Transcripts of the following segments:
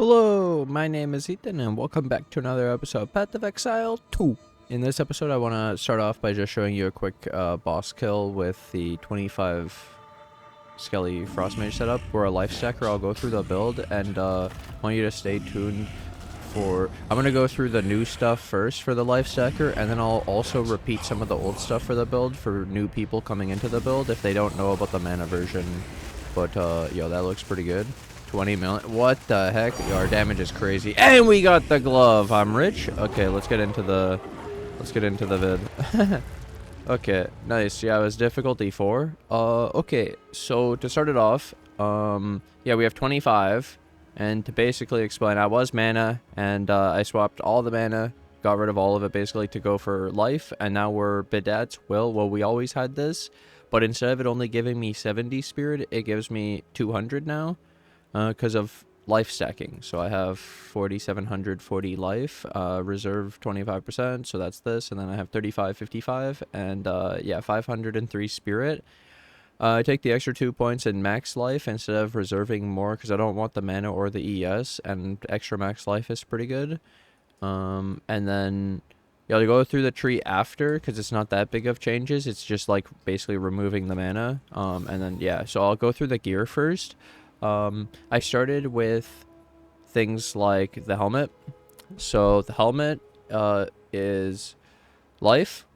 Hello, my name is Ethan and welcome back to another episode of Path of Exile 2. In this episode I want to start off by just showing you a quick boss kill with the 25 Skelly Frost Mage setup. We're a life stacker. I'll go through the build and want you to stay tuned for... I'm going to go through the new stuff first for the life stacker, and then I'll also repeat some of the old stuff for the build for new people coming into the build if they don't know about the mana version. But yo, that looks pretty good. 20 million. What the heck? Yo, our damage is crazy. And we got the glove. I'm rich. Okay, let's get into the vid. Okay, nice. Yeah, it was difficulty 4. Okay, so to start it off, yeah, we have 25. And to basically explain, I was mana, and I swapped all the mana, got rid of all of it basically to go for life, and now we're Bidats. Well, we always had this, but instead of it only giving me 70 spirit, it gives me 200 now. Because of life stacking. So I have 4,740 life, reserve 25%, so that's this, and then I have 3555, and yeah, 503 spirit. I take the extra 2 points in max life instead of reserving more because I don't want the mana or the ES, and extra max life is pretty good. And then yeah, I'll go through the tree after because it's not that big of changes. It's just like basically removing the mana. And then yeah, so I'll go through the gear first. I started with things like the helmet. So the helmet is life,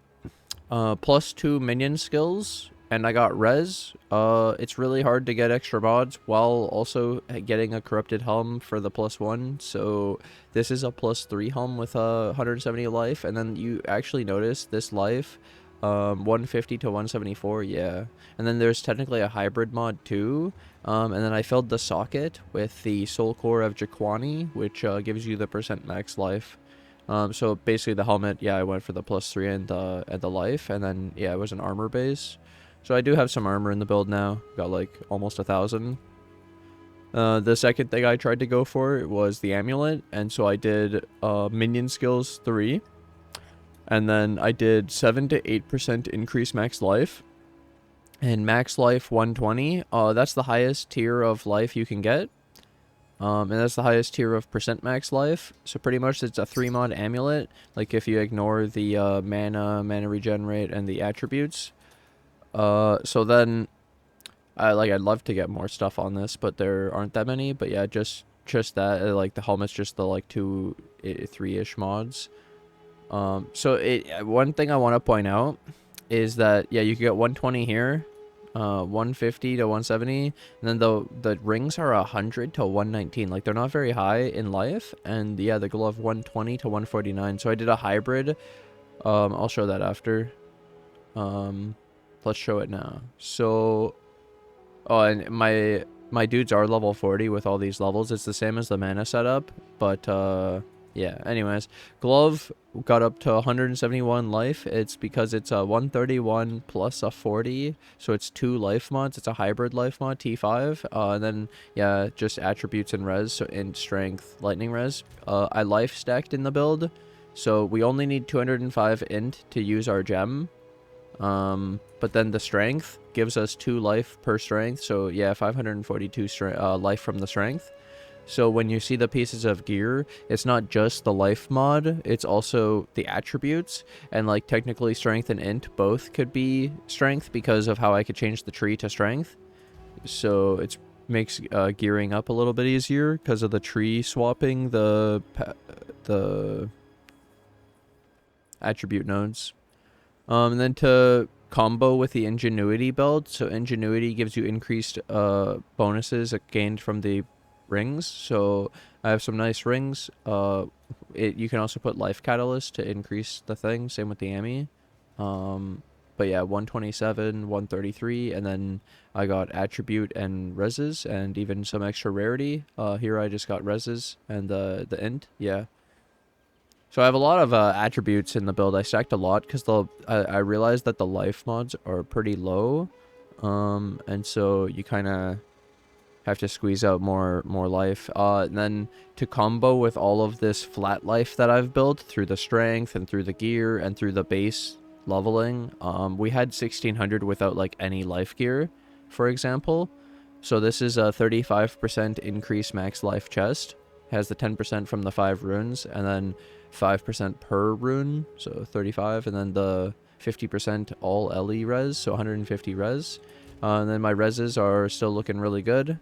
plus 2 minion skills, and I got res. It's really hard to get extra mods while also getting a corrupted helm for the +1. So this is a +3 helm with 170 life, and then you actually notice this life 150 to 174, yeah. And then there's technically a hybrid mod too. And then I filled the socket with the soul core of Jaquani, which gives you the % max life. So basically the helmet, yeah, I went for the +3 and the life, and then yeah, it was an armor base. So I do have some armor in the build now. Got like almost 1,000. The second thing I tried to go for was the amulet, and so I did minion skills 3. And then I did 7 to 8% increase max life. And max life 120. That's the highest tier of life you can get. And that's the highest tier of % max life. So pretty much it's a 3 mod amulet. Like if you ignore the mana regenerate, and the attributes. So then I'd love to get more stuff on this, but there aren't that many. But yeah, just that, like the helmet's just the like 3-ish mods. So one thing I want to point out is that yeah, you can get 120 here, 150 to 170, and then the rings are 100 to 119. Like they're not very high in life, and yeah, the glove 120 to 149. So I did a hybrid. I'll show that after. Let's show it now. So and my dudes are level 40 with all these levels. It's the same as the mana setup, but yeah, anyways, glove got up to 171 life. It's because it's a 131 plus a 40, so it's 2 life mods. It's a hybrid life mod, T5. And then yeah, just attributes and res, so in strength, lightning res. I life stacked in the build, so we only need 205 int to use our gem. But then the strength gives us 2 life per strength, so yeah, 542 life from the strength. So when you see the pieces of gear, it's not just the life mod, it's also the attributes, and like technically strength and int both could be strength because of how I could change the tree to strength. So it makes gearing up a little bit easier because of the tree swapping the attribute nodes. And then to combo with the ingenuity build, so ingenuity gives you increased bonuses gained from the rings. So I have some nice rings. You can also put life catalyst to increase the thing, same with the Ami. But yeah, 127, 133, and then I got attribute and reses, and even some extra rarity. Here I just got reses and the int, yeah. So I have a lot of attributes in the build. I stacked a lot because I realized that the life mods are pretty low, and so you kind of have to squeeze out more life. And then to combo with all of this flat life that I've built through the strength and through the gear and through the base leveling, we had 1600 without like any life gear, for example. So this is a 35% increase max life chest. has the 10% from the 5 runes, and then 5% per rune, so 35, and then the 50% all LE res, so 150 res. And then my reses are still looking really good.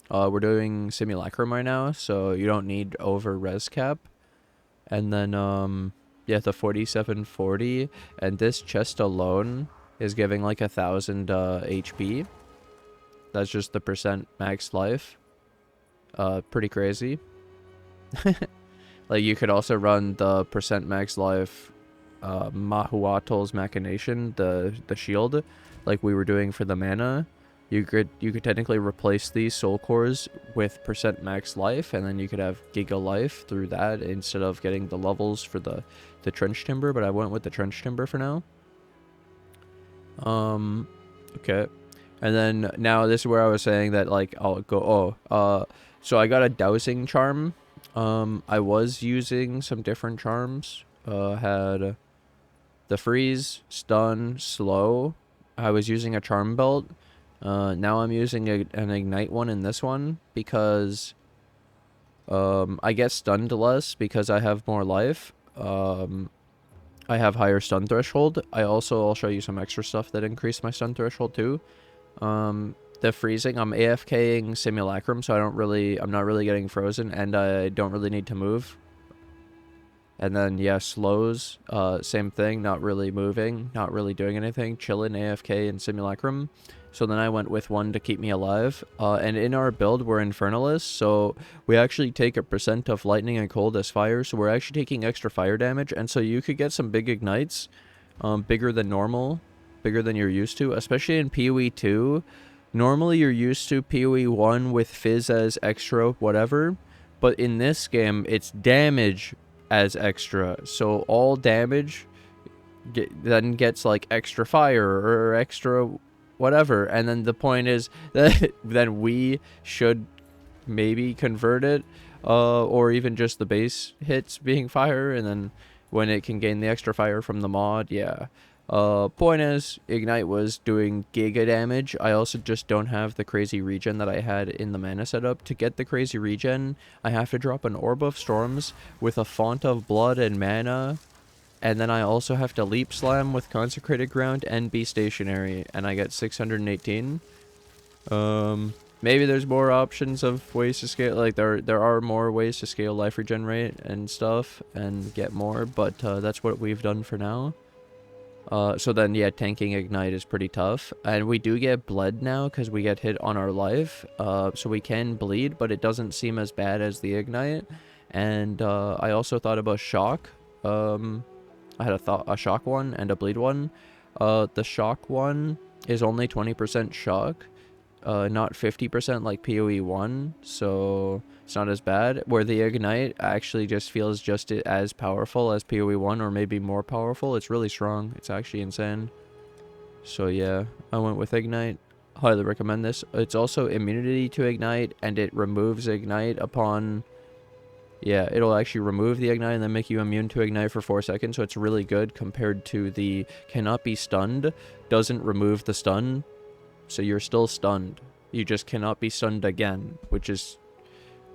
We're doing Simulacrum right now, so you don't need over res cap. And then, yeah, the 4740, and this chest alone is giving like 1,000 HP. That's just the percent max life. Pretty crazy. Like, you could also run the percent max life Mahuatol's Machination, the shield, like we were doing for the mana. You could technically replace these soul cores with percent max life, and then you could have giga life through that instead of getting the levels for the trench timber, but I went with the trench timber for now. Okay. And then now this is where I was saying that, like, I'll go, so I got a dowsing charm. I was using some different charms. Had the freeze, stun, slow. I was using a charm belt. Now I'm using an ignite one in this one because I get stunned less because I have more life. I have higher stun threshold. I'll show you some extra stuff that increase my stun threshold too. The freezing, I'm AFKing Simulacrum, so I'm not really getting frozen, and I don't really need to move. And then, yeah, slows, same thing, not really moving, not really doing anything, chilling AFK and Simulacrum. So then I went with one to keep me alive. And in our build, we're Infernalist, so we actually take a percent of lightning and cold as fire, so we're actually taking extra fire damage, and so you could get some big ignites, bigger than normal, bigger than you're used to, especially in PoE 2. Normally you're used to PoE 1 with Fizz as extra whatever, but in this game, it's damage as extra, so all damage then gets like extra fire or extra whatever, and then the point is that then we should maybe convert it, or even just the base hits being fire, and then when it can gain the extra fire from the mod, yeah. Point is, Ignite was doing giga damage. I also just don't have the crazy regen that I had in the mana setup. To get the crazy regen, I have to drop an Orb of Storms with a Font of Blood and mana, and then I also have to Leap Slam with Consecrated Ground and be stationary, and I get 618. Maybe there's more options of ways to scale, like there are more ways to scale life regen rate and stuff and get more, but that's what we've done for now. So then, yeah, tanking Ignite is pretty tough. And we do get bled now because we get hit on our life. So we can bleed, but it doesn't seem as bad as the Ignite. And I also thought about Shock. I had a Shock one and a bleed one. The Shock one is only 20% Shock. Not 50% like PoE 1. So it's not as bad. Where the Ignite actually just feels just as powerful as PoE 1, or maybe more powerful. It's really strong. It's actually insane. So yeah, I went with Ignite. Highly recommend this. It's also immunity to Ignite, and it removes Ignite upon... Yeah, it'll actually remove the Ignite and then make you immune to Ignite for 4 seconds. So it's really good compared to the cannot be stunned. Doesn't remove the stun. So you're still stunned. You just cannot be stunned again, which is...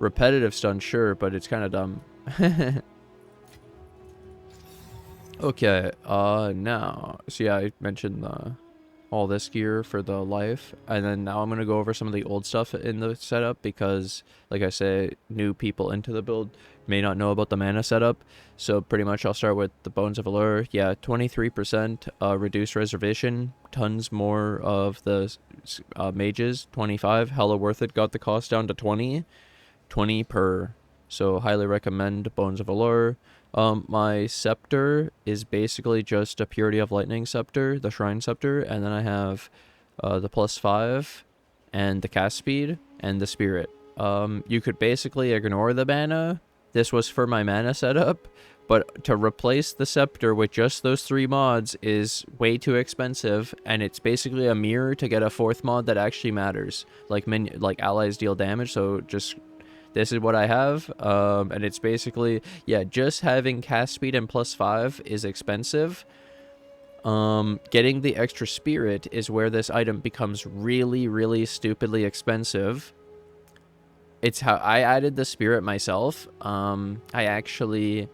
repetitive stun, sure, but it's kind of dumb. Okay, now, so yeah, I mentioned all this gear for the life, and then now I'm going to go over some of the old stuff in the setup, because, like I say, new people into the build may not know about the mana setup. So pretty much I'll start with the Bones of Allure. Yeah, 23% reduced reservation, tons more of the mages, 25, hella worth it, got the cost down to 20 per, so highly recommend Bones of Allure. My scepter is basically just a Purity of Lightning scepter, the Shrine scepter, and then I have the +5 and the cast speed and the spirit. You could basically ignore the mana. This was for my mana setup, but to replace the scepter with just those 3 mods is way too expensive, and it's basically a mirror to get a 4th mod that actually matters, like allies deal damage. So just... this is what I have, and it's basically, yeah, just having cast speed and +5 is expensive. Getting the extra spirit is where this item becomes really, really stupidly expensive. it's how I added the spirit myself. I actually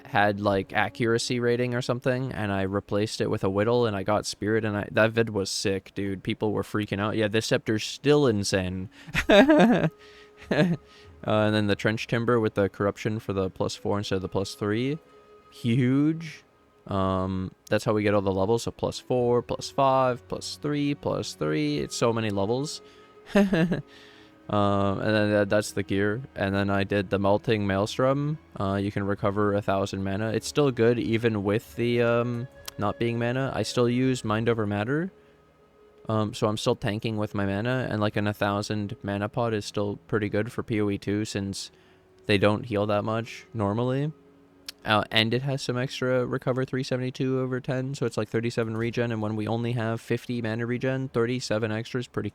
had like accuracy rating or something, and I replaced it with a whittle, and I got spirit, and that vid was sick, dude. People were freaking out. Yeah, this scepter's still insane. And then the trench timber with the corruption for the +4 instead of the +3, huge. That's how we get all the levels. So +4, +5, +3, +3. It's so many levels. And then that's the gear. And then I did the melting maelstrom. You can recover 1,000 mana. It's still good even with the not being mana. I still use mind over matter, so I'm still tanking with my mana, and like an 1,000 mana pot is still pretty good for PoE2 since they don't heal that much normally. And it has some extra recover 372 over 10, so it's like 37 regen, and when we only have 50 mana regen, 37 extra is pretty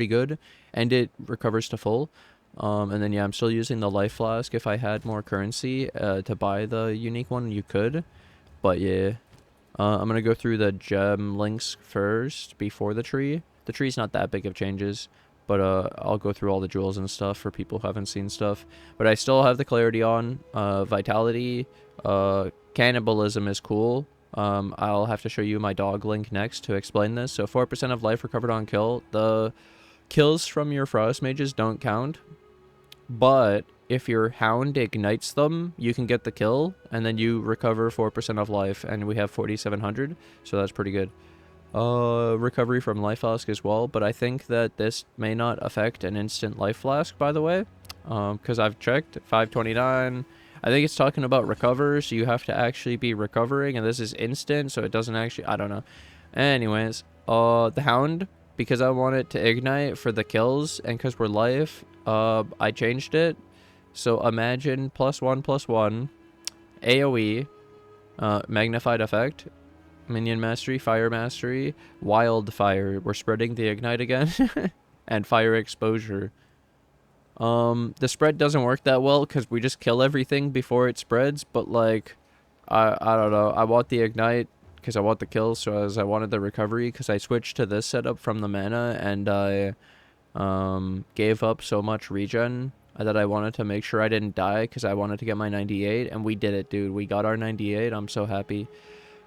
good, and it recovers to full. And then yeah, I'm still using the life flask. If I had more currency to buy the unique one, you could, but yeah. I'm gonna go through the gem links first before the tree. The tree's not that big of changes, but I'll go through all the jewels and stuff for people who haven't seen stuff. But I still have the clarity on. Vitality, cannibalism is cool. I'll have to show you my dog link next to explain this. So 4% of life recovered on kill. The kills from your frost mages don't count, but if your Hound ignites them, you can get the kill, and then you recover 4% of life, and we have 4,700, so that's pretty good. Recovery from life flask as well, but I think that this may not affect an instant life flask, by the way, because I've checked. 529, I think it's talking about recover, so you have to actually be recovering, and this is instant, so it doesn't actually, I don't know. Anyways, the Hound, because I want it to ignite for the kills, and because we're life, I changed it. So imagine +1/+1, AoE, magnified effect, minion mastery, fire mastery, wildfire. We're spreading the ignite again, and fire exposure. The spread doesn't work that well because we just kill everything before it spreads. But like, I don't know. I want the ignite because I want the kills, so as I wanted the recovery because I switched to this setup from the mana, and I gave up so much regen that I wanted to make sure I didn't die because I wanted to get my 98, and we did it, dude. We got our 98. I'm so happy.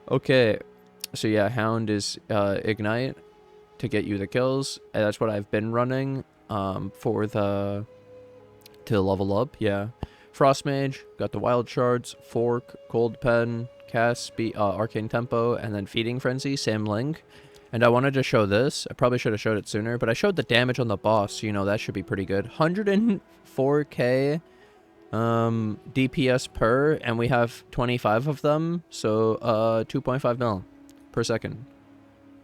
Okay, so yeah, Hound is ignite to get you the kills, and that's what I've been running to level up. Yeah, Frost Mage, got the wildshards, fork, cold pen, cast speed, arcane tempo, and then feeding frenzy, same link. And I wanted to show this. I probably should have showed it sooner, but I showed the damage on the boss, so you know that should be pretty good. 104k DPS per, and we have 25 of them, so 2.5 mil per second.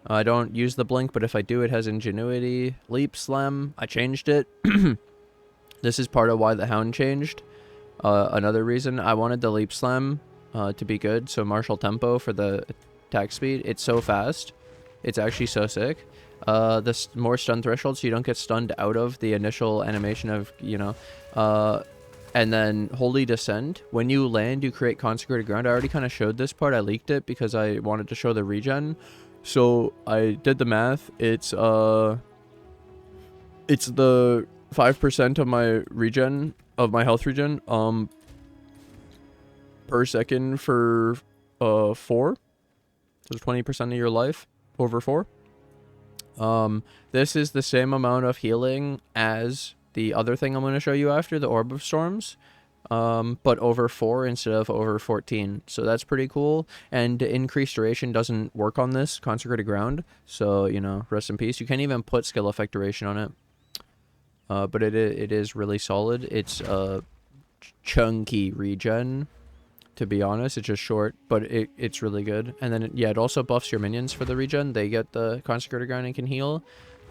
I don't use the blink, but if I do, it has ingenuity. Leap slam, I changed it. This is part of why the Hound changed. Another reason I wanted the leap slam to be good, so martial tempo for the attack speed. It's so fast. It's actually so sick. This more stun threshold, so you don't get stunned out of the initial animation of, you know. And then Holy Descent. When you land, you create Consecrated Ground. I already kind of showed this part. I leaked it because I wanted to show the regen. So I did the math. It's the 5% of my regen, of my health regen, per second for 4. So 20% of your life over 4. This is the same amount of healing as the other thing I'm going to show you after, the Orb of Storms, but over 4 instead of over 14. So that's pretty cool. And increased duration doesn't work on this Consecrated Ground, so, you know, rest in peace. You can't even put skill effect duration on it, but it is really solid. It's a chunky regen, to be honest. It's just short, but it's really good. And then yeah, it also buffs your minions for the regen. They get the Consecrated Ground and can heal.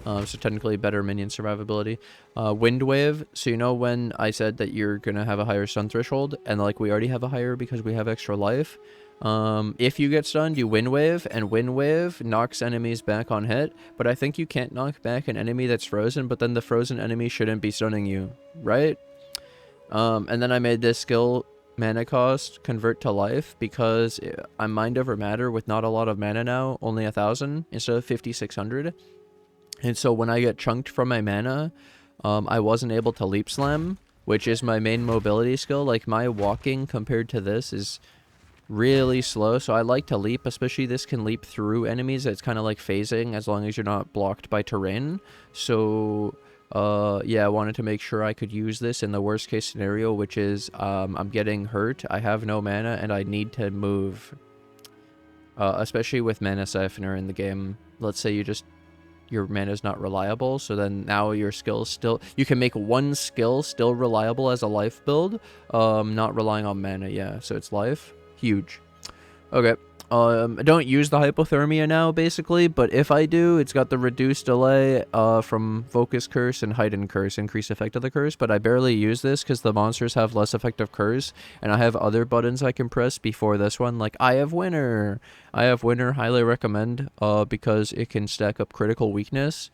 So technically better minion survivability. Wind wave. So you know when I said that you're gonna have a higher stun threshold, and like we already have a higher because we have extra life. If you get stunned, you wind wave, and wind wave knocks enemies back on hit. But I think you can't knock back an enemy that's frozen, but then the frozen enemy shouldn't be stunning you, right? And then I made this skill mana cost convert to life because I'm mind over matter with not a lot of mana now, only 1,000 instead of 5,600. And so when I get chunked from my mana, I wasn't able to leap slam, which is my main mobility skill. Like, my walking compared to this is really slow, so I like to leap, especially this can leap through enemies. It's kind of like phasing as long as you're not blocked by terrain. So yeah, I wanted to make sure I could use this in the worst case scenario, which is I'm getting hurt, I have no mana, and I need to move. Especially with Mana Siphoner in the game. Let's say your mana is not reliable, so then now your skills still, you can make one skill still reliable as a life build, not relying on mana. Yeah, so it's life. Huge. Okay. I don't use the Hypothermia now, basically, but if I do, it's got the reduced delay from Focus Curse and Heightened Curse, increased effect of the curse, but I barely use this because the monsters have less effective curse, and I have other buttons I can press before this one, like Eye of Winter. Eye of Winter, highly recommend, because it can stack up critical weakness,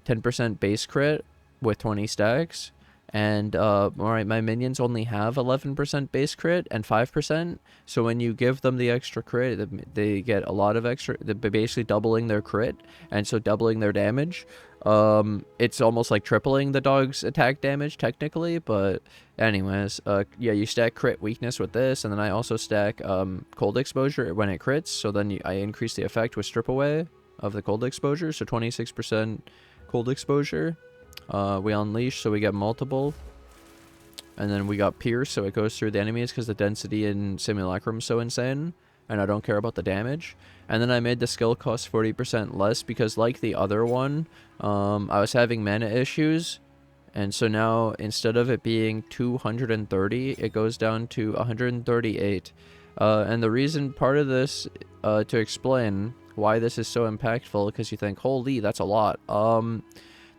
10% base crit with 20 stacks, and alright, my minions only have 11% base crit and 5%, so when you give them the extra crit, they get a lot of extra, they're basically doubling their crit, and so doubling their damage. It's almost like tripling the dog's attack damage, technically, but anyways, yeah, you stack crit weakness with this, and then I also stack cold exposure when it crits, so then I increase the effect with strip away of the cold exposure, so 26% cold exposure. We unleash, so we get multiple, and then we got pierce, so it goes through the enemies because the density in Simulacrum is so insane, and I don't care about the damage. And then I made the skill cost 40% less because, like the other one, I was having mana issues, and so now instead of it being 230, it goes down to 138. And the reason, part of this, to explain why this is so impactful, because you think, holy, that's a lot.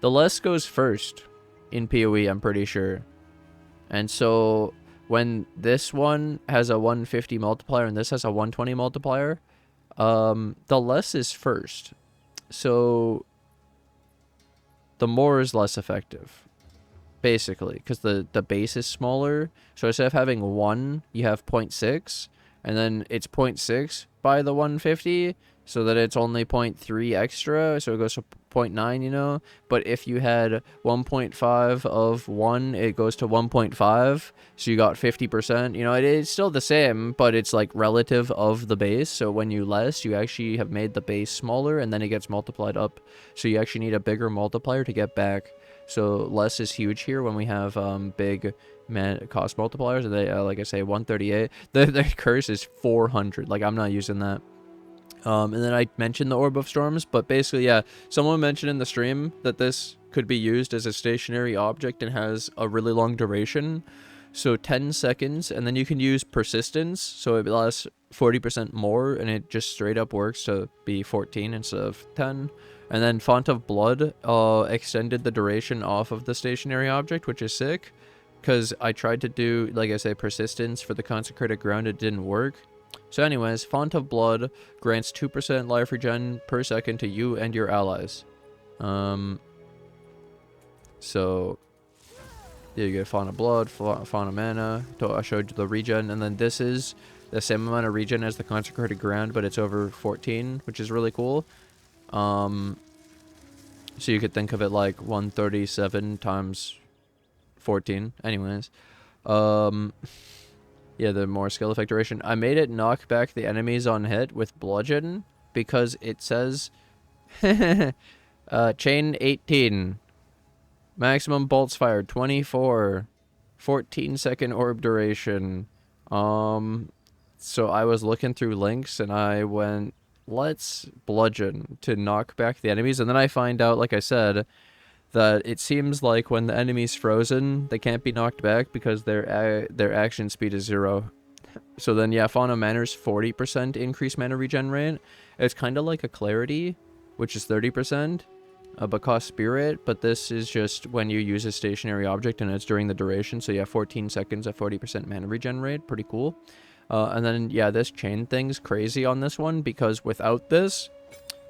The less goes first in PoE, I'm pretty sure. And so when this one has a 150 multiplier and this has a 120 multiplier, the less is first. So the more is less effective, basically, because the base is smaller. So instead of having 1, you have 0.6, and then it's 0.6 by the 150, so that it's only 0.3 extra, so it goes to 0.9, you know. But if you had 1.5 of 1, it goes to 1.5, so you got 50%. You know, it's still the same, but it's like relative of the base. So when you less, you actually have made the base smaller, and then it gets multiplied up. So you actually need a bigger multiplier to get back. So less is huge here when we have big cost multipliers. And they, like I say, 138. The curse is 400. Like, I'm not using that. And then I mentioned the Orb of Storms, but basically, yeah, someone mentioned in the stream that this could be used as a stationary object and has a really long duration. So 10 seconds, and then you can use persistence, so it lasts 40% more, and it just straight up works to be 14 instead of 10. And then Font of Blood extended the duration off of the stationary object, which is sick, because I tried to do, like I say, persistence for the Consecrated Ground, it didn't work. So anyways, Font of Blood grants 2% life regen per second to you and your allies. So yeah, you get Font of Blood, Font of Mana. I showed you the regen, and then this is the same amount of regen as the Consecrated Ground, but it's over 14, which is really cool. So you could think of it like 137 times 14. Anyways, yeah, the more skill effect duration. I made it knock back the enemies on hit with Bludgeon because it says chain 18, maximum bolts fired 24, 14-second orb duration. So I was looking through links and I went, let's Bludgeon to knock back the enemies, and then I find out, like I said, that it seems like when the enemy's frozen, they can't be knocked back because their action speed is 0. So then, yeah, Fauna Manor's 40% increased mana regen rate. It's kind of like a Clarity, which is 30%, but costs Spirit, but this is just when you use a stationary object and it's during the duration. So yeah, 14 seconds at 40% mana regen rate, pretty cool. And then, yeah, this chain thing's crazy on this one because without this,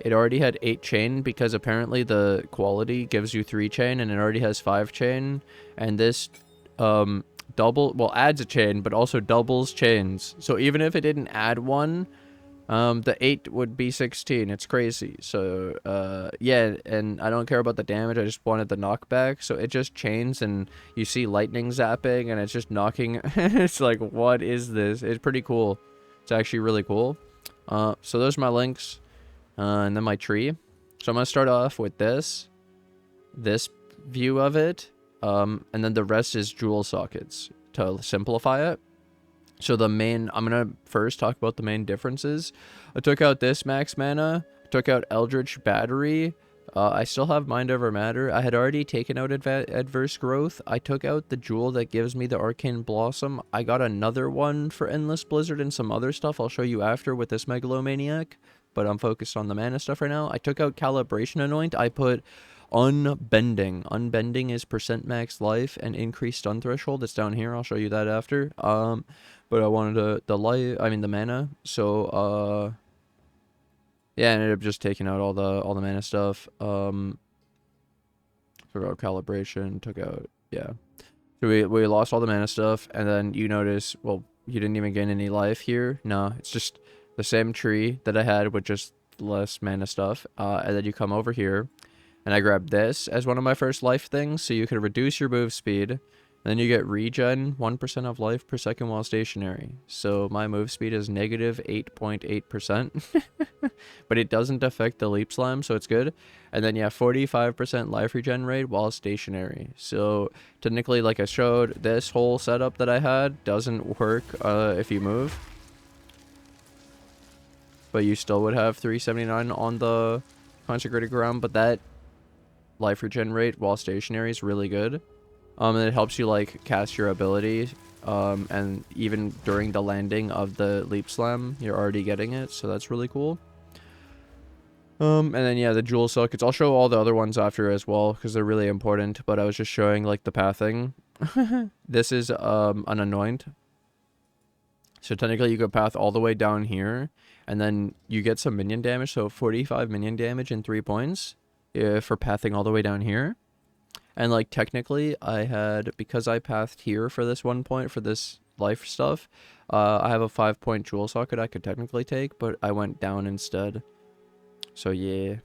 it already had 8 chain because apparently the quality gives you 3 chain and it already has 5 chain. And this adds a chain but also doubles chains. So even if it didn't add one, The 8 would be 16. It's crazy. So, yeah, and I don't care about the damage. I just wanted the knockback. So it just chains, and you see lightning zapping, and it's just knocking. It's like, what is this? It's pretty cool. It's actually really cool. So those are my links, and then my tree. So I'm gonna start off with this view of it, and then the rest is jewel sockets to simplify it. So the main, I'm going to first talk about the main differences. I took out this max mana, took out Eldritch Battery. I still have Mind Over Matter. I had already taken out Adverse Growth. I took out the jewel that gives me the Arcane Blossom. I got another one for Endless Blizzard and some other stuff I'll show you after with this Megalomaniac, but I'm focused on the mana stuff right now. I took out Calibration Anoint. I put Unbending. Unbending is percent max life and increased stun threshold. It's down here. I'll show you that after. But I wanted the mana. So yeah, I ended up just taking out all the mana stuff. Took out calibration, took out, yeah. So we lost all the mana stuff, and then you notice, well, you didn't even gain any life here. No, it's just the same tree that I had with just less mana stuff. And then you come over here, and I grabbed this as one of my first life things, so you could reduce your move speed. Then you get regen, 1% of life per second while stationary. So my move speed is negative 8.8%. But it doesn't affect the leap slam, so it's good. And then you have 45% life regen rate while stationary. So technically, like I showed, this whole setup that I had doesn't work if you move. But you still would have 379 on the consecrated ground. But that life regen rate while stationary is really good. And it helps you like cast your ability, and even during the landing of the leap slam, you're already getting it, so that's really cool. And then yeah, the jewel sockets. I'll show all the other ones after as well because they're really important. But I was just showing like the pathing. This is an anoint. So technically, you could path all the way down here, and then you get some minion damage. So 45 minion damage in 3 points for pathing all the way down here. And, like, technically, I had, because I pathed here for this 1 point, for this life stuff, I have a 5-point jewel socket I could technically take, but I went down instead. So, yeah.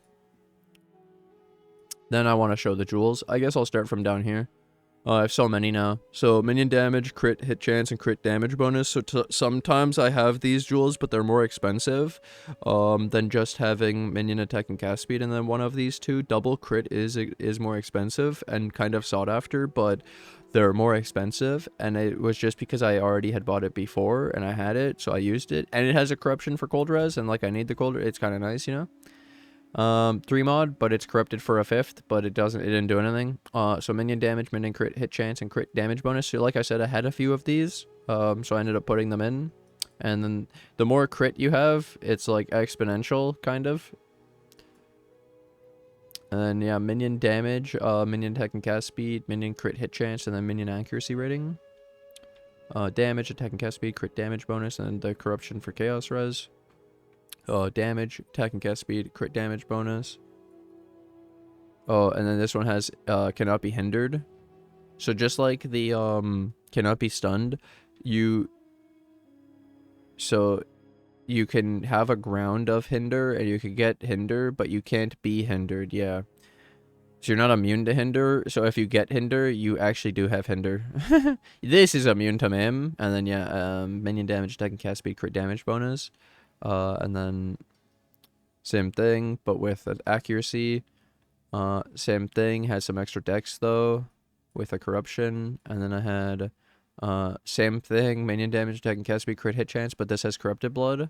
Then I want to show the jewels. I guess I'll start from down here. I have so many now. So, minion damage, crit hit chance, and crit damage bonus. So, sometimes I have these jewels, but they're more expensive than just having minion attack and cast speed. And then one of these two, double crit, is more expensive and kind of sought after, but they're more expensive. And it was just because I already had bought it before and I had it, so I used it. And it has a corruption for cold res, and like I need the cold. It's kind of nice, you know. 3 mod, but it's corrupted for a 5th, but it didn't do anything. So minion damage, minion crit hit chance, and crit damage bonus. So like I said, I had a few of these, so I ended up putting them in. And then the more crit you have, it's like exponential, kind of. And then yeah, minion damage, minion attack and cast speed, minion crit hit chance, and then minion accuracy rating. Damage, attack and cast speed, crit damage bonus, and then the corruption for chaos res. Damage, attack and cast speed, crit damage bonus. Oh, and then this one has cannot be hindered. So just like the cannot be stunned, you can have a ground of hinder and you could get hinder, but you can't be hindered. Yeah. So you're not immune to hinder. So if you get hinder, you actually do have hinder. This is immune to mim. And then yeah, minion damage, attack and cast speed, crit damage bonus. And then same thing, but with an accuracy. Same thing, has some extra dex though, with a corruption. And then I had same thing, minion damage, attack and cast speed, crit hit chance, but this has corrupted blood.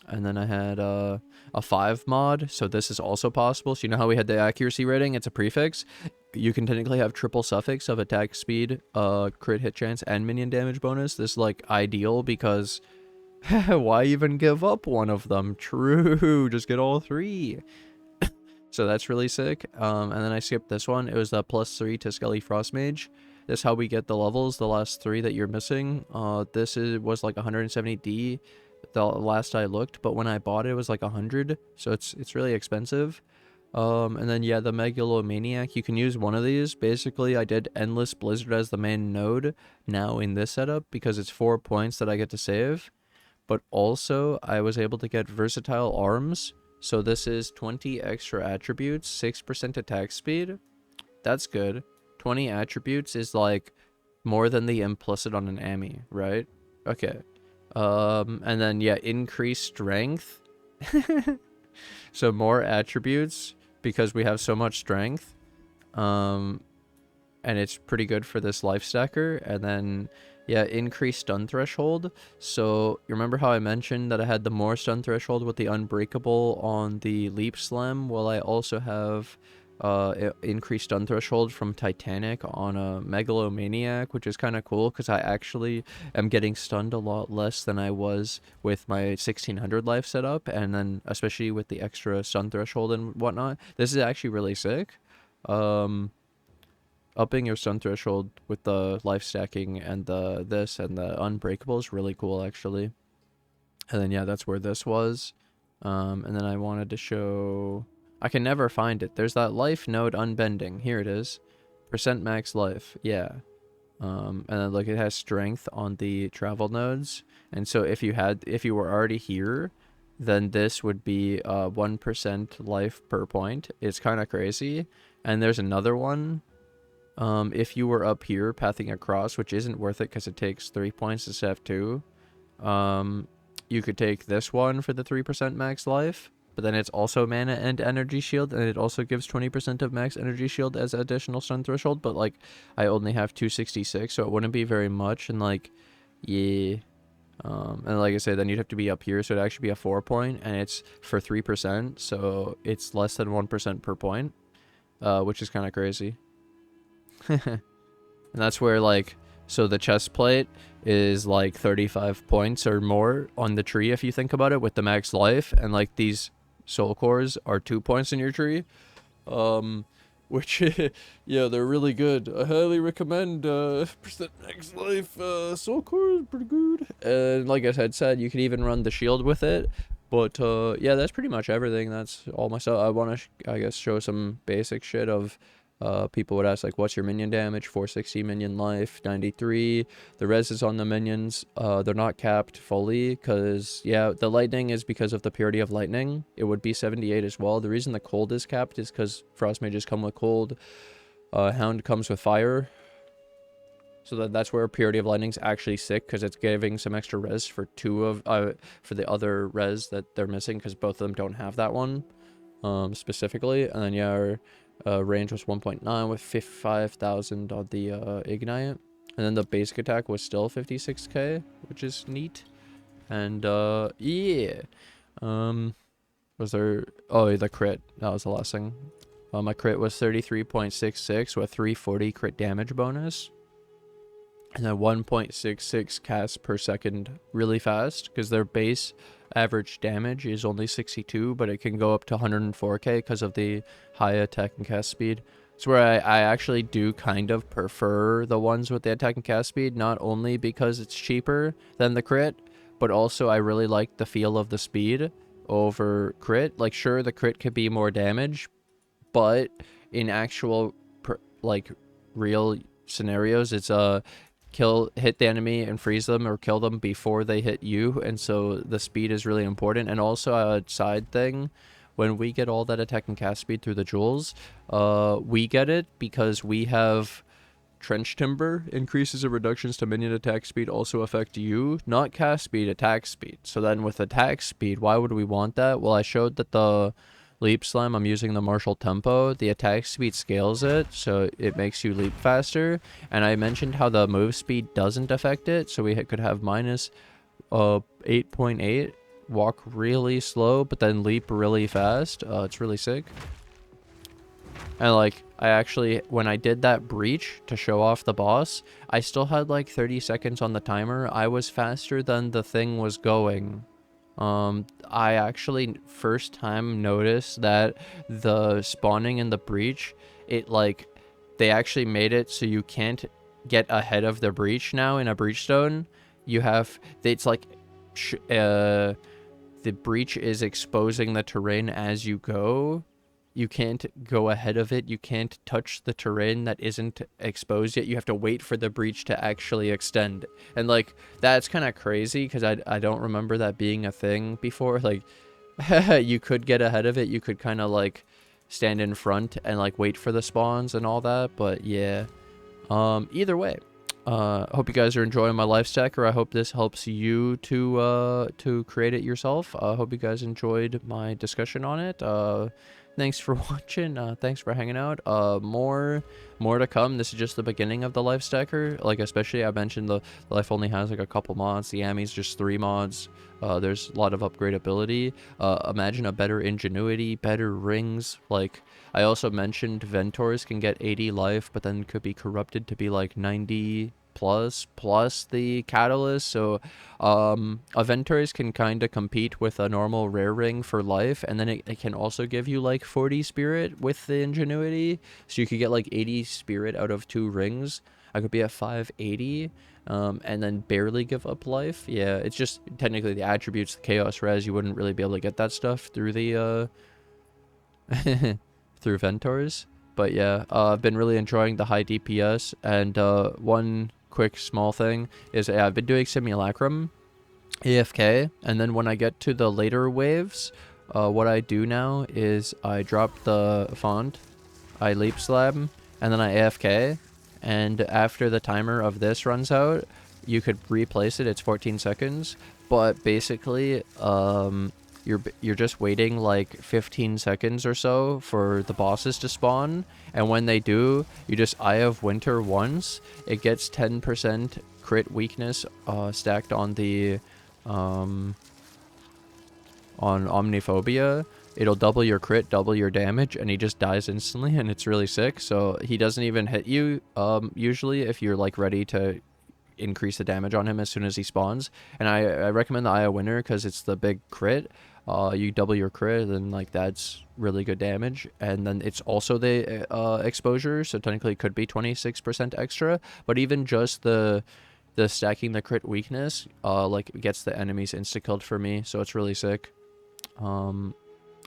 And then I had a 5 mod, so this is also possible. So you know how we had the accuracy rating? It's a prefix. You can technically have triple suffix of attack speed, crit hit chance, and minion damage bonus. This is like ideal because why even give up one of them? True, just get all 3. So that's really sick. And then I skipped this one. It was the +3 to Skelly Frost Mage. This is how we get the levels, the last 3 that you're missing. This was like 170D the last I looked, but when I bought it, it was like 100. So it's really expensive. And then yeah, the Megalomaniac, you can use one of these. Basically, I did Endless Blizzard as the main node now in this setup because it's 4 points that I get to save. but also I was able to get versatile arms. So this is 20 extra attributes, 6% attack speed. That's good. 20 attributes is like more than the implicit on an Ami, right? Okay. And then yeah, increased strength. So more attributes because we have so much strength. And it's pretty good for this life stacker. And then yeah, increased stun threshold. So you remember how I mentioned that I had the more stun threshold with the Unbreakable on the leap slam? Well, I also have increased stun threshold from Titanic on a Megalomaniac, which is kind of cool because I actually am getting stunned a lot less than I was with my 1600 life setup, and then especially with the extra stun threshold and whatnot. This is actually really sick. Upping your stun threshold with the life stacking and this and the Unbreakable is really cool actually. And then yeah, that's where this was. And then I wanted to show, I can never find it. There's that life node unbending. Here it is. Percent max life. Yeah. And then look, it has strength on the travel nodes. And so if you were already here, then this would be 1% life per point. It's kind of crazy. And there's another one. If you were up here pathing across, which isn't worth it because it takes 3 points instead of 2, you could take this one for the 3% max life, but then it's also mana and energy shield, and it also gives 20% of max energy shield as additional stun threshold, but like I only have 266, so it wouldn't be very much, and like, yeah. And like I said, then you'd have to be up here, so it'd actually be a 4 point, and it's for 3%, so it's less than 1% per point, which is kind of crazy. And that's where like, so the chest plate is like 35 points or more on the tree if you think about it with the max life, and like these soul cores are 2 points in your tree, which yeah, they're really good. I highly recommend percent max life soul core is pretty good. And like I said, you can even run the shield with it. But yeah, that's pretty much everything. That's all my stuff. I want to I guess show some basic shit of people would ask like, what's your minion damage? 460 minion life, 93. The res is on the minions. They're not capped fully because yeah, the lightning is because of the purity of lightning. It would be 78 as well. The reason the cold is capped is because frost mages come with cold. Hound comes with fire. So that's where purity of lightning's actually sick, because it's giving some extra res for for the other res that they're missing, because both of them don't have that one specifically. And then yeah, our range was 1.9 with 55,000 on the ignite, and then the basic attack was still 56k, which is neat. And yeah, was there, oh, the crit, that was the last thing. My crit was 33.66 with 340 crit damage bonus. And then 1.66 casts per second really fast, because their base average damage is only 62, but it can go up to 104k because of the high attack and cast speed. It's where I actually do kind of prefer the ones with the attack and cast speed, not only because it's cheaper than the crit, but also I really like the feel of the speed over crit. Like, sure, the crit could be more damage, but in actual like real scenarios, it's hit the enemy and freeze them or kill them before they hit you, and so the speed is really important. And also a side thing, when we get all that attack and cast speed through the jewels, we get it because we have trench timber. Increases or reductions to minion attack speed also affect you, not cast speed, attack speed. So then with attack speed, why would we want that? Well, I showed that the leap slam, I'm using the martial tempo. The attack speed scales it, so it makes you leap faster. And I mentioned how the move speed doesn't affect it, so we could have minus 8.8, walk really slow, but then leap really fast. It's really sick. And like, I actually, when I did that breach to show off the boss, I still had like 30 seconds on the timer. I was faster than the thing was going. I actually first time noticed that the spawning in the breach, it like, they actually made it so you can't get ahead of the breach now in a breach stone. You have, it's like, the breach is exposing the terrain as you go, you can't go ahead of it. You can't touch the terrain that isn't exposed yet. You have to wait for the breach to actually extend. And like that's kind of crazy because I don't remember that being a thing before. Like you could get ahead of it. You could kind of like stand in front and like wait for the spawns and all that. But yeah, either way, hope you guys are enjoying my life stacker. I hope this helps you to create it yourself. I hope you guys enjoyed my discussion on it. Thanks for watching. Thanks for hanging out. More to come. This is just the beginning of the life stacker. Like especially I mentioned the life only has like a couple mods. The Ami's just 3 mods. There's a lot of upgradability. Imagine a better ingenuity, better rings. Like I also mentioned Ventors can get 80 life, but then could be corrupted to be like 90 plus the catalyst. So Ventors can kind of compete with a normal rare ring for life, and then it can also give you like 40 spirit with the ingenuity, so you could get like 80 spirit out of 2 rings. I could be at 580 and then barely give up life. Yeah, it's just technically the attributes, the chaos res, you wouldn't really be able to get that stuff through the through Ventors. But yeah, I've been really enjoying the high DPS. And one quick small thing is I've been doing Simulacrum AFK, and then when I get to the later waves, what I do now is I drop the font, I leap slab, and then I AFK, and after the timer of this runs out, you could replace it. It's 14 seconds, but basically you're just waiting like 15 seconds or so for the bosses to spawn, and when they do, you just Eye of Winter once. It gets 10% crit weakness stacked on the on Omniphobia. It'll double your crit, double your damage, and he just dies instantly, and it's really sick. So he doesn't even hit you usually if you're like ready to increase the damage on him as soon as he spawns. And I recommend the Eye of Winter because it's the big crit. You double your crit, and like that's really good damage. And then it's also the exposure, so technically it could be 26% extra. But even just the stacking the crit weakness like gets the enemies insta killed for me, so it's really sick.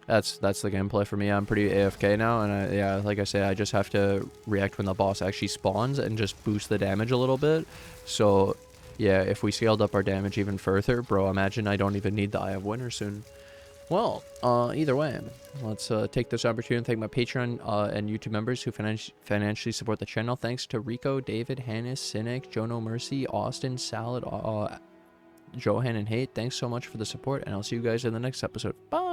That's the gameplay for me. I'm pretty AFK now, and yeah, like I say, I just have to react when the boss actually spawns and just boost the damage a little bit. So yeah, if we scaled up our damage even further, bro, imagine I don't even need the Eye of Winter soon. Well, either way, let's take this opportunity to thank my Patreon and YouTube members who financially support the channel. Thanks to Rico, David, Hannes, Cynic, Jono Mercy, Austin, Salad, Johan, and Hate. Thanks so much for the support, and I'll see you guys in the next episode. Bye!